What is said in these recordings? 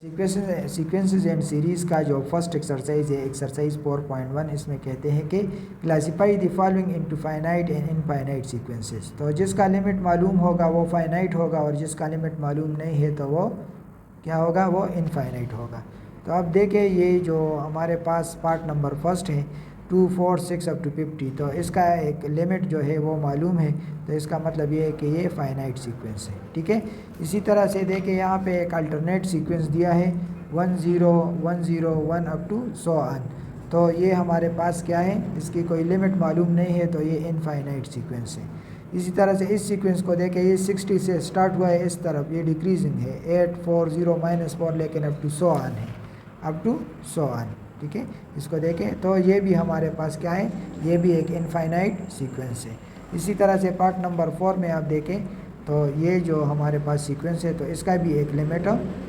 Sequences and series का जो first exercise है एक्सरसाइज 4.1, इसमें कहते हैं कि classify the following into finite and infinite sequences. तो जिसका लिमिट मालूम होगा वो फाइनाइट होगा और जिसका लिमिट मालूम नहीं है तो वो क्या होगा, वो इनफाइनाइट होगा। तो अब देखें ये जो हमारे पास पार्ट नंबर फर्स्ट है 2, 4, 6 अप टू 50, तो इसका एक लिमिट जो है वो मालूम है, तो इसका मतलब ये है कि ये फाइनाइट सीक्वेंस है। ठीक है, इसी तरह से देखें यहाँ पे एक अल्टरनेट सीक्वेंस दिया है 1 0 1 0 1 अप टू 100 ऑन, तो ये हमारे पास क्या है, इसकी कोई लिमिट मालूम नहीं है, तो ये इनफाइनाइट सीक्वेंस है। इसी तरह से इस सीक्वेंस को देखें, ये 60 से स्टार्ट हुआ है, इस तरफ ये डिक्रीजिंग है 8 4 0 -4, लेकिन अप टू 100 ऑन है, अप टू 100 ऑन। ठीक है, इसको देखें तो ये भी हमारे पास क्या है, ये भी एक इनफाइनाइट सीक्वेंस है। इसी तरह से पार्ट नंबर 4 में आप देखें तो ये जो हमारे पास सीक्वेंस है तो इसका भी एक लिमिट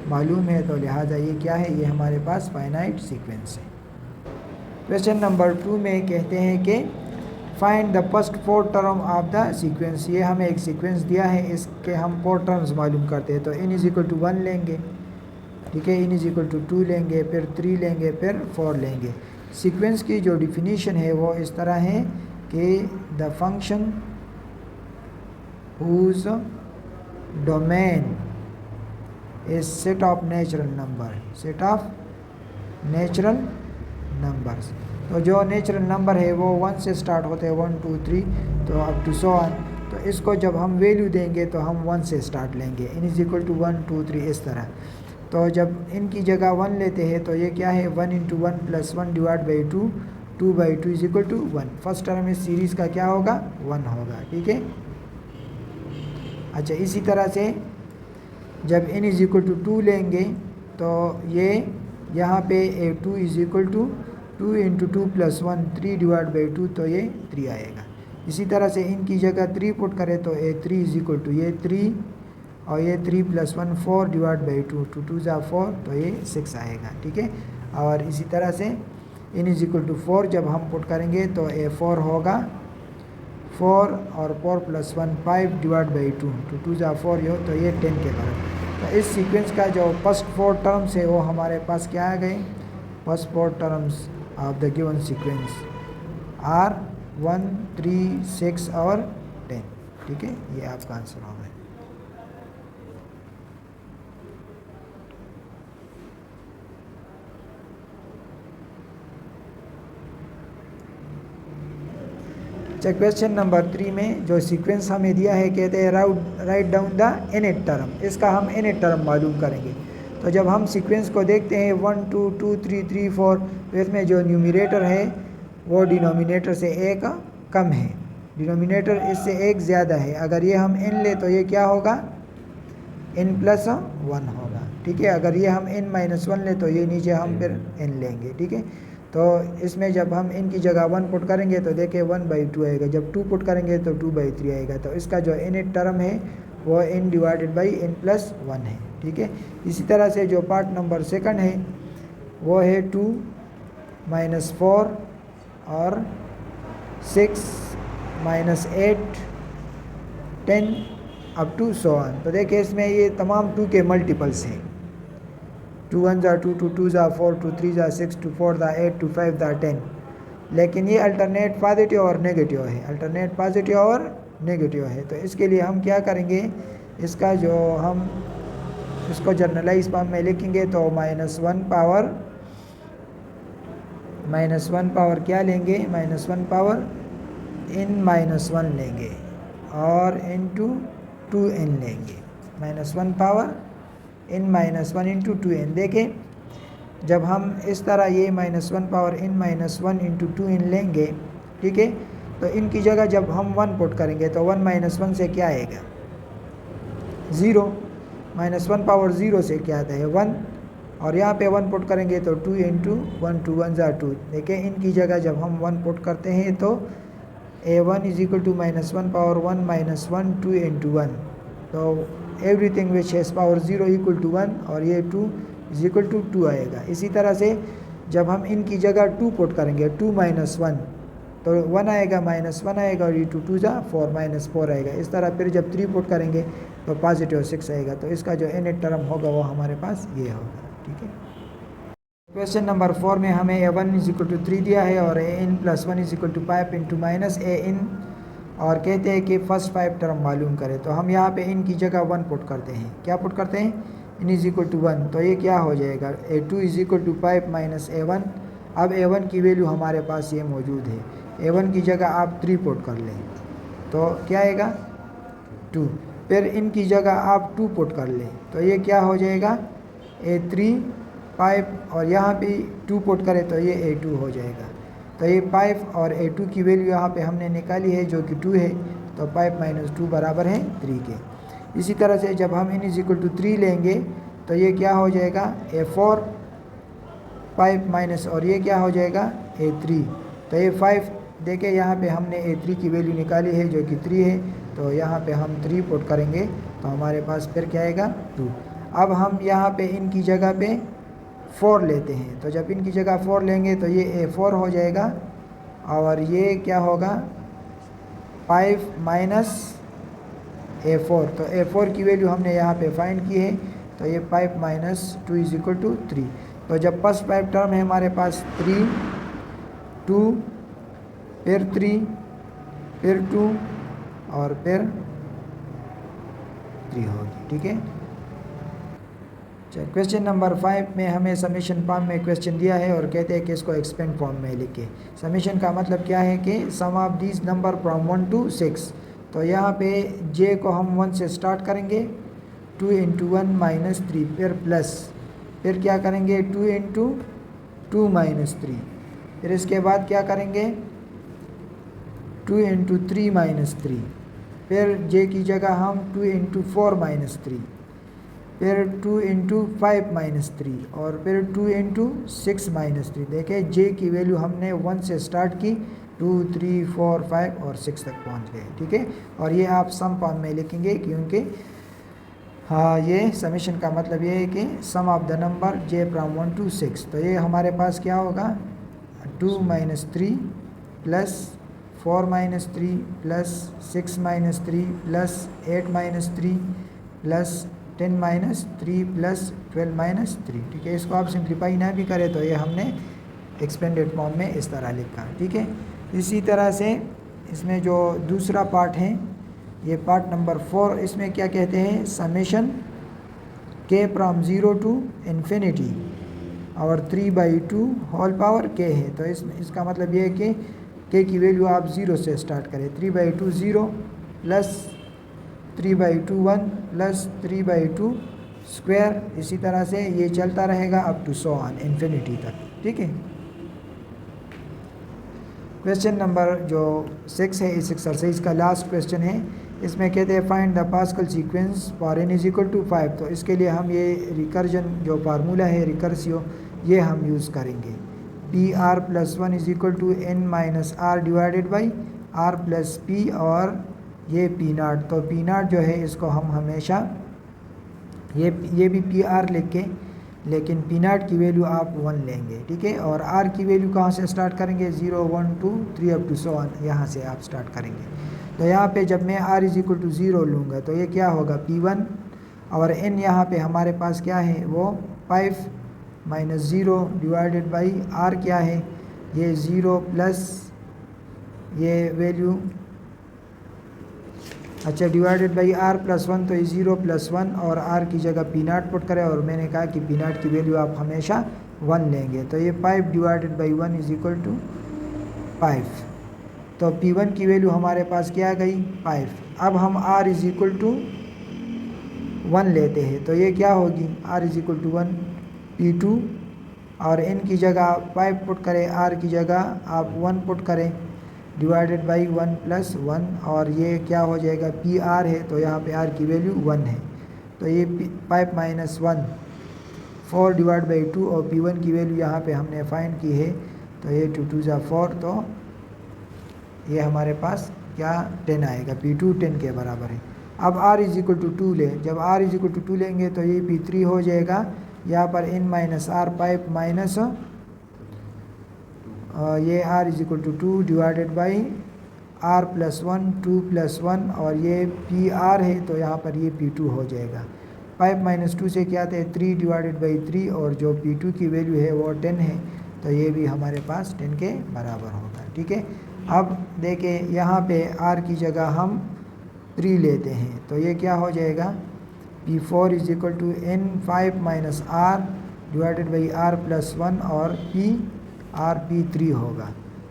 मालूम है, तो लिहाजा ये क्या है, ये हमारे पास फाइनाइट सीक्वेंस है। क्वेश्चन नंबर 2 में कहते हैं कि find the first 4 term of the sequence. ये हमें एक सीक्वेंस दिया है, इसके हम 4 टर्म्स मालूम करते हैं। तो n = 1 लेंगे, ठीक है, n = 2 लेंगे, फिर 3 लेंगे, फिर 4 लेंगे। सीक्वेंस की जो डिफिनीशन है वो इस तरह है कि the function whose domain is set of natural numbers। तो जो नेचुरल नंबर है वो 1 से स्टार्ट होते हैं, 1 2 3 तो अप टू 100 ऑन। तो इसको जब हम वैल्यू देंगे तो हम 1 से स्टार्ट लेंगे, n = 1 2 3 इस तरह। तो जब इनकी जगह 1 लेते हैं तो ये क्या है, 1 × 1 + 1 / 2 2/2 = 1। फर्स्ट टर्म इस सीरीज़ का क्या होगा, 1 होगा। ठीक है, अच्छा, इसी तरह से जब n = 2 लेंगे तो ये यहाँ पे 2 = 2 × 2 + 1 3/2, तो ये 3 आएगा। इसी तरह से इनकी जगह 3 पुट करें तो 3 = ये 3 और ये 3 + 1 4/2 2 2 = 4, तो ये 6 आएगा। ठीक है, और इसी तरह से n = 4 जब हम पुट करेंगे तो 4 होगा, 4 और 4 + 1 5/2 2 2 = 4, तो ये 10 के बराबर। तो इस सीक्वेंस का जो फर्स्ट 4 टर्म्स है वो हमारे पास क्या आ गए, first 4 terms of the given sequence are 1 3 6 और 10। ठीक है, ये आपका आंसर होगा। क्वेश्चन नंबर 3 में जो सीक्वेंस हमें दिया है, कहते हैं write down the nth term. इसका हम nth टर्म मालूम करेंगे। तो जब हम सीक्वेंस को देखते हैं 1 2 2 3 3 4, तो इसमें जो न्यूमरेटर है वो डिनोमिनेटर से एक कम है, डिनोमिनेटर इससे एक ज़्यादा है। अगर ये हम n ले तो ये क्या होगा, n + 1 होगा। ठीक है, अगर ये हम n - 1 ले तो ये नीचे हम फिर n लेंगे। ठीक है, तो इसमें जब हम इनकी जगह 1 पुट करेंगे तो देखिए 1/2 आएगा, जब 2 पुट करेंगे तो 2/3 आएगा। तो इसका जो nth टर्म है वो n / n + 1 है। ठीक है, इसी तरह से जो पार्ट नंबर 2 है वो है 2 - 4 और 6 - 8 10 अप टू 100 ऑन। तो देखिए इसमें ये तमाम 2 के मल्टीपल्स हैं, 2 1 = 2 2 2 = 4 2 3 = 6 2 4 = 8 2 5 = 10। लेकिन ये अल्टरनेट पॉजिटिव और नेगेटिव है, अल्टरनेट पॉजिटिव और नेगेटिव है। तो इसके लिए हम क्या करेंगे, इसका जो हम इसको जर्नलाइज फॉर्म में लिखेंगे तो -1 पावर क्या लेंगे, -1 पावर n - 1 लेंगे और × 2n लेंगे, -1 पावर n - 1 × 2n। देखें जब हम इस तरह ये -1 पावर n - 1 × 2n लेंगे, ठीक है, तो इनकी जगह जब हम 1 पुट करेंगे तो 1 - 1 से क्या आएगा, 0, -1 पावर 0 से क्या आता है 1, और यहाँ पे 1 पुट करेंगे तो 2 × 1 2 1 = 2। देखिए इनकी जगह जब हम 1 पुट करते हैं तो a1 = -1 पावर 1 - 1 2 × 1, तो एवरीथिंग विच हैज़ पावर 0 = 1, और ये 2 = 2 आएगा। इसी तरह से जब हम इनकी जगह 2 पुट करेंगे 2 - 1 तो 1 आएगा, -1 आएगा, और ये 2 2 = 4 -4 आएगा। इस तरह फिर जब 3 पुट करेंगे तो +6 आएगा। तो इसका जो nth टर्म होगा वो हमारे पास ये होगा। ठीक है। क्वेश्चन नंबर 4 में हमें a1 इज इक्वल टू 3 दिया है और an plus 1 is equal to 5 into minus a n, और कहते हैं कि फर्स्ट 5 टर्म मालूम करें। तो हम यहाँ पे इन की जगह 1 पुट करते हैं। क्या पुट करते हैं? इन इज इक्वल टू 1। तो ये क्या हो जाएगा? a2 is equal to 5 minus a1। अब a1 की वैल्यू हमारे पास ये मौजूद है। a1 की जगह आप 3 पुट कर लें तो क्या आएगा? 2। फिर इनकी जगह आप 2 पुट कर लें तो ये क्या हो जाएगा? a3 5, और यहाँ पे 2 पुट करें तो ये a2 हो जाएगा। तो ये 5 और a2 की वैल्यू यहाँ पे हमने निकाली है जो कि 2 है। तो 5 माइनस 2 बराबर है 3 के। इसी तरह से जब हम इन इज इक्वल टू 3 लेंगे तो ये क्या हो जाएगा? a4 5 माइनस, और ये क्या हो जाएगा? a3। तो ये 5 देखें यहाँ पे हमने a3 की वैल्यू निकाली है जो कि 3 है। तो यहाँ पे हम 3 पुट करेंगे तो हमारे पास फिर क्या आएगा? 2। अब हम यहाँ पे इनकी जगह पे 4 लेते हैं। तो जब इनकी जगह 4 लेंगे तो ये a4 हो जाएगा, और ये क्या होगा? 5 माइनस a4। तो a4 की वैल्यू हमने यहाँ पे फाइंड की है। तो ये 5 माइनस 2 इज इक्वल टू 3। तो जब फर्स्ट 5 टर्म है हमारे पास 3, 2, फिर 3, फिर 2 और फिर 3 होगी। ठीक है। क्वेश्चन नंबर 5 में हमें समेशन फॉर्म में क्वेश्चन दिया है और कहते हैं कि इसको एक्सपेंड फॉर्म में लिखे। समेशन का मतलब क्या है कि sum of this number from 1 to 6। तो यहाँ पे j को हम 1 से स्टार्ट करेंगे, 2 इंटू 1 माइनस 3, फिर प्लस, फिर क्या करेंगे? 2 इंटू 2 माइनस 3, फिर इसके बाद क्या करेंगे? 2 इंटू 3 माइनस 3, फिर j की जगह हम 2 इंटू 4 माइनस 3, फिर 2 इंटू 5 माइनस 3, और फिर 2 इंटू 6 माइनस 3। देखें j की वैल्यू हमने 1 से स्टार्ट की, 2, 3, 4, 5 और 6 तक पहुंच गए। ठीक है। और ये आप सम फॉर्म में लिखेंगे क्योंकि हाँ, ये समेशन का मतलब ये है कि sum of the number j from 1 to 6। तो ये हमारे पास क्या होगा? 2 minus 3 plus 4 minus 3 plus 6 minus 3 plus 8 minus 3 plus 10 minus 3 plus 12 minus 3। ठीक है। इसको आप सिंप्लीफाई ना भी करें तो ये हमने एक्सपेंडेड फॉर्म में इस तरह लिखा। ठीक है। इसी तरह से इसमें जो दूसरा पार्ट है, ये पार्ट नंबर 4, इसमें क्या कहते हैं? Summation k from 0 to infinity और 3/2 होल पावर k है। तो इसका मतलब ये है कि k की वैल्यू आप 0 से स्टार्ट करें। 3/2 0 प्लस 3/2 1 प्लस 3/2 स्क्वायर। इसी तरह से ये चलता रहेगा up to so on infinity तक। ठीक है। क्वेश्चन नंबर जो 6 है इस एक्सरसाइज का लास्ट क्वेश्चन है। इसमें कहते हैं find the Pascal sequence for n is equal to 5। तो इसके लिए हम ये रिकर्जन जो फार्मूला है रिकर्सिव, ये हम यूज़ करेंगे। PR plus 1 is equal to n minus R divided by r plus P, और ये P0। तो P0 जो है इसको हम हमेशा ये भी PR लिख के, लेकिन P0 की वैल्यू आप 1 लेंगे। ठीक है। और R की वैल्यू कहाँ से स्टार्ट करेंगे? 0, 1, 2, 3 अप टू सो ऑन, यहाँ से आप स्टार्ट करेंगे। तो यहाँ पे जब मैं R इज इक्वल टू 0 लूँगा तो ये क्या होगा? P1, और n यहाँ पे हमारे पास क्या है? वो 5 माइनस 0 डिवाइडेड बाई R क्या है? ये 0 प्लस ये वैल्यू, अच्छा, डिवाइडेड बाई R प्लस 1, तो ये 0 प्लस 1 और R की जगह P0 पुट करें। और मैंने कहा कि P0 की वैल्यू आप हमेशा 1 लेंगे। तो ये 5 divided by 1 is equal to 5। तो P1 की वैल्यू हमारे पास क्या आ गई? 5। अब हम R इज इक्वल टू 1 लेते हैं तो ये क्या होगी? R is equal to 1 P2, और n की जगह 5 पुट करें, R की जगह आप 1 पुट करें, डिवाइडेड बाई 1 प्लस 1, और ये क्या हो जाएगा? PR है तो यहाँ पे R की वैल्यू 1 है। तो ये 5 माइनस 1 4 डिवाइड बाई 2, और P1 की वैल्यू यहाँ पे हमने फाइंड की है। तो ये 2 2 ज़ा 4, तो ये हमारे पास क्या 10 आएगा। P2 10 के बराबर है। अब R इज इक्वल टू 2 लें। जब R इज इक्वल टू 2 लेंगे तो ये P3 हो जाएगा। यहाँ पर n माइनस R 5 माइनस ये R is equal to 2 divided by R plus 1, 2 plus 1, और ये PR है तो यहाँ पर ये P2 हो जाएगा। 5 माइनस 2 से क्या आता है 3 डिवाइडेड बाई 3 और जो P2 की वैल्यू है वो 10 है, तो ये भी हमारे पास 10 के बराबर होगा। ठीक है, अब देखें यहाँ पे R की जगह हम 3 लेते हैं तो ये क्या हो जाएगा P4 is equal to N5 minus R divided by R plus 1 और P3 होगा।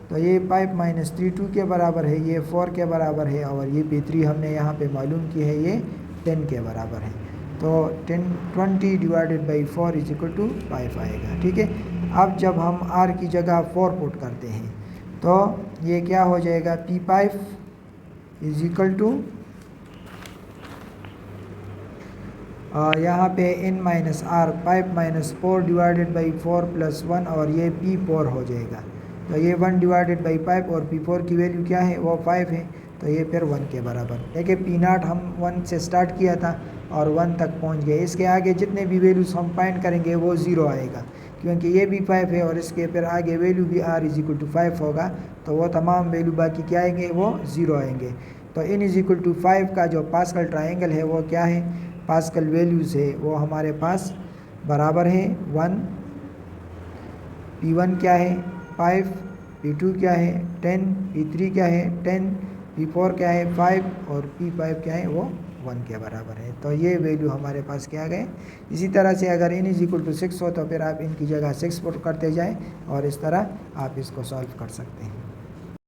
तो ये 5 माइनस 3 2 के बराबर है, ये 4 के बराबर है और ये P3 हमने यहाँ पे मालूम की है ये 10 के बराबर है। तो 20 divided by 4 is equal to 5 आएगा। ठीक है, अब जब हम R की जगह 4 पुट करते हैं तो ये क्या हो जाएगा P5 इज इक्वल टू यहाँ पे n minus R 5 minus 4 divided by 4 plus 1 और ये P4 हो जाएगा। तो ये 1 डिवाइडेड बाई 5 और P4 की वैल्यू क्या है वो 5 है, तो ये फिर 1 के बराबर। देखिए P0 हम 1 से स्टार्ट किया था और 1 तक पहुंच गए, इसके आगे जितने भी वैल्यूज हम फाइंड करेंगे वो 0 आएगा क्योंकि ये भी 5 है और इसके फिर आगे वैल्यू भी R इज इक्वल टू 5 होगा, तो वो तमाम वैल्यू बाकी क्या आएंगे वो 0 आएंगे। तो n इज इक्वल टू 5 का जो पास्कल ट्राइंगल है वो क्या है, पास्कल वैल्यूज़ है वो हमारे पास बराबर है 1, P1 क्या है 5, P2 क्या है 10, P3 क्या है 10, P4 क्या है 5 और P5 क्या है वो 1 के बराबर है। तो ये वैल्यू हमारे पास क्या गए। इसी तरह से अगर n इज इक्वल टू 6 हो तो फिर आप इनकी जगह 6 पुट करते जाएं और इस तरह आप इसको सॉल्व कर सकते हैं।